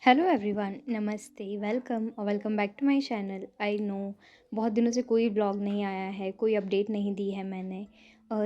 Hello everyone, नमस्ते, welcome और welcome back to my channel. I know बहुत दिनों से कोई ब्लॉग नहीं आया है, कोई अपडेट नहीं दी है मैंने।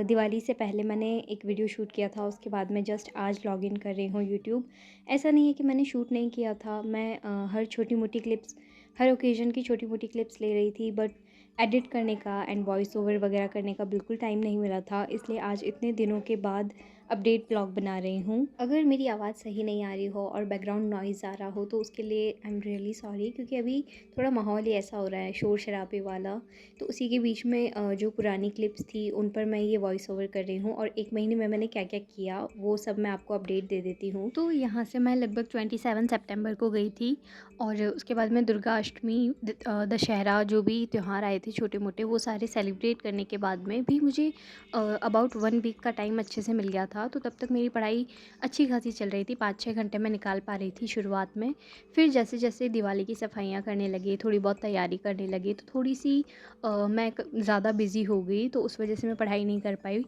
दिवाली से पहले मैंने एक वीडियो शूट किया था, उसके बाद मैं जस्ट आज लॉगिन कर रही हूँ यूट्यूब। ऐसा नहीं है कि मैंने शूट नहीं किया था, मैं हर छोटी मोटी क्लिप्स, हर ओकेजन की छोटी मोटी क्लिप्स ले रही थी, बट एडिट करने का एंड वॉइस ओवर वगैरह करने का बिल्कुल टाइम नहीं मिला था, इसलिए आज इतने दिनों के बाद अपडेट ब्लॉग बना रही हूँ। अगर मेरी आवाज़ सही नहीं आ रही हो और बैकग्राउंड नॉइज़ आ रहा हो तो उसके लिए आई एम रियली सॉरी, क्योंकि अभी थोड़ा माहौल ही ऐसा हो रहा है शोर शराबे वाला। तो उसी के बीच में जो पुरानी क्लिप्स थी उन पर मैं ये वॉइस ओवर कर रही हूँ, और एक महीने में मैंने क्या क्या किया वो सब मैं आपको अपडेट दे देती हूँ। तो यहाँ से मैं लगभग 27 सितंबर को गई थी, और उसके बाद में दुर्गा अष्टमी, दशहरा, जो भी त्यौहार आए थे छोटे मोटे, वो सारे सेलिब्रेट करने के बाद में भी मुझे अबाउट 1 वीक का टाइम अच्छे से मिल गया था। तो तब तक मेरी पढ़ाई अच्छी खासी चल रही थी, 5-6 घंटे मैं निकाल पा रही थी शुरुआत में। फिर जैसे जैसे दिवाली की सफाइयाँ करने लगी, थोड़ी बहुत तैयारी करने लगी, तो थोड़ी सी मैं ज़्यादा बिज़ी हो गई, तो उस वजह से मैं पढ़ाई नहीं कर पाई।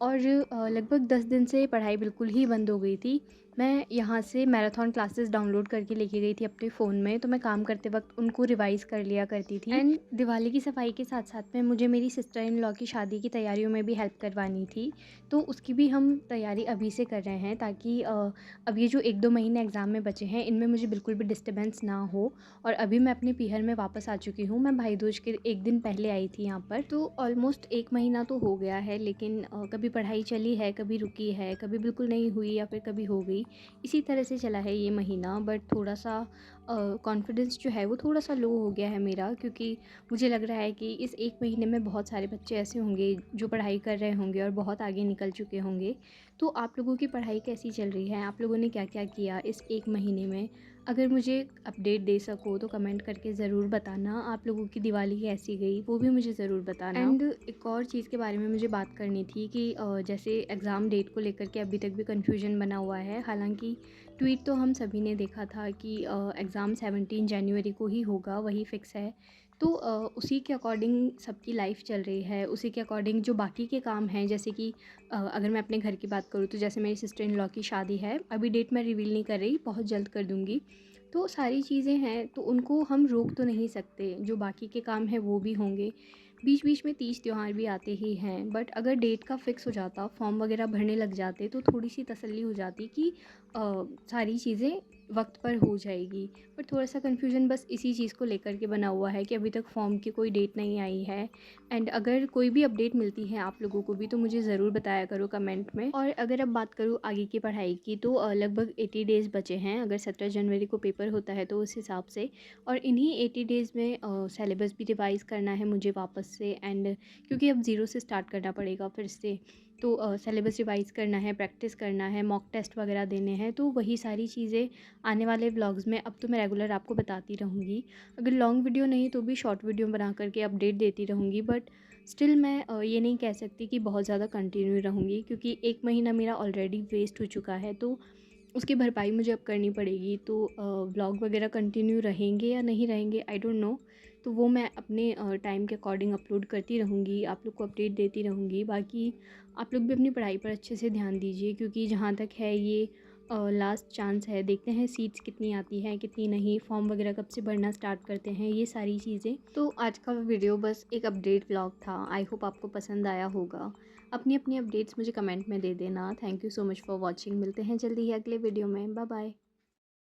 और लगभग 10 दिन से पढ़ाई बिल्कुल ही बंद हो गई थी। मैं यहाँ से मैराथन क्लासेस डाउनलोड करके लेके गई थी अपने फ़ोन में, तो मैं काम करते वक्त उनको रिवाइज़ कर लिया करती थी। एंड दिवाली की सफाई के साथ साथ में मुझे मेरी सिस्टर इन लॉ की शादी की तैयारियों में भी हेल्प करवानी थी, तो उसकी भी हम तैयारी अभी से कर रहे हैं, ताकि अब ये जो 1-2 महीने एग्ज़ाम में बचे हैं इनमें मुझे बिल्कुल भी डिस्टर्बेंस ना हो। और अभी मैं अपने पीहर में वापस आ चुकी हूँ। मैं भाई दूज के 1 दिन पहले आई थी यहाँ पर, तो ऑलमोस्ट 1 महीना तो हो गया है, लेकिन कभी पढ़ाई चली है, कभी रुकी है, कभी बिल्कुल नहीं हुई या फिर कभी हो गई। इसी तरह से चला है ये महीना, बट थोड़ा-सा कॉन्फिडेंस जो है वो थोड़ा-सा लो हो गया है मेरा, क्योंकि मुझे लग रहा है कि इस 1 महीने में बहुत सारे बच्चे ऐसे होंगे जो पढ़ाई कर रहे होंगे और बहुत आगे निकल चुके होंगे। तो आप लोगों की पढ़ाई कैसी चल रही है? आप लोगों ने क्या-क्या किया इस 1 महीने में? अगर मुझे अपडेट दे सको तो कमेंट करके ज़रूर बताना। आप लोगों की दिवाली कैसी गई वो भी मुझे ज़रूर बताना। एंड एक और चीज़ के बारे में मुझे बात करनी थी कि जैसे एग्ज़ाम डेट को लेकर के अभी तक भी कन्फ्यूजन बना हुआ है। हालाँकि ट्वीट तो हम सभी ने देखा था कि एग्ज़ाम 17 जनवरी को ही होगा, वही फ़िक्स है। तो उसी के अकॉर्डिंग सबकी लाइफ चल रही है, उसी के अकॉर्डिंग जो बाकी के काम हैं, जैसे कि अगर मैं अपने घर की बात करूँ तो जैसे मेरी सिस्टर इन लॉ की शादी है, अभी डेट मैं रिवील नहीं कर रही, बहुत जल्द कर दूँगी। तो सारी चीज़ें हैं, तो उनको हम रोक तो नहीं सकते, जो बाकी के काम हैं वो भी होंगे। बीच-बीच में तीज त्योहार भी आते ही हैं, बट अगर डेट का फ़िक्स हो जाता, फॉर्म वगैरह भरने लग जाते, तो थोड़ी-सी तसल्ली हो जाती कि सारी चीज़ें वक्त पर हो जाएगी। बट थोड़ा-सा कन्फ्यूज़न बस इसी चीज़ को लेकर के बना हुआ है कि अभी तक फ़ॉर्म की कोई डेट नहीं आई है। एंड अगर कोई भी अपडेट मिलती है आप लोगों को भी, तो मुझे ज़रूर बताया करो कमेंट में। और अगर अब बात करूँ आगे की पढ़ाई की, तो लगभग 80 डेज़ बचे हैं, अगर 17 जनवरी को पेपर होता है तो उस हिसाब से। और इन्हीं 80 डेज़ में सिलेबस भी रिवाइज़ करना है मुझे वापस से, एंड क्योंकि अब ज़ीरो से स्टार्ट करना पड़ेगा फिर से। तो सिलेबस रिवाइज़ करना है, प्रैक्टिस करना है, मॉक टेस्ट वगैरह देने हैं, तो वही सारी चीज़ें आने वाले व्लॉग्स में अब तो मैं रेगुलर आपको बताती रहूँगी। अगर लॉन्ग वीडियो नहीं तो भी शॉर्ट वीडियो बना करके अपडेट देती रहूँगी, बट स्टिल मैं ये नहीं कह सकती कि बहुत ज़्यादा कंटिन्यू रहूँगी, क्योंकि 1 महीना मेरा ऑलरेडी वेस्ट हो चुका है, तो उसकी भरपाई मुझे अब करनी पड़ेगी। तो व्लॉग वगैरह कंटिन्यू रहेंगे या नहीं रहेंगे, आई डोंट नो। तो वो मैं अपने टाइम के अकॉर्डिंग अपलोड करती रहूँगी, आप लोग को अपडेट देती रहूँगी। बाकी आप लोग भी अपनी पढ़ाई पर अच्छे से ध्यान दीजिए, क्योंकि जहाँ तक है ये लास्ट चांस है। देखते हैं सीट्स कितनी आती हैं, कितनी नहीं, फॉर्म वगैरह कब से भरना स्टार्ट करते हैं, ये सारी चीज़ें। तो आज का वीडियो बस एक अपडेट व्लॉग था, आई होप आपको पसंद आया होगा। अपनी अपनी अपडेट्स मुझे कमेंट में दे देना। Thank you so much for watching. मिलते हैं जल्दी ही अगले वीडियो में। Bye bye.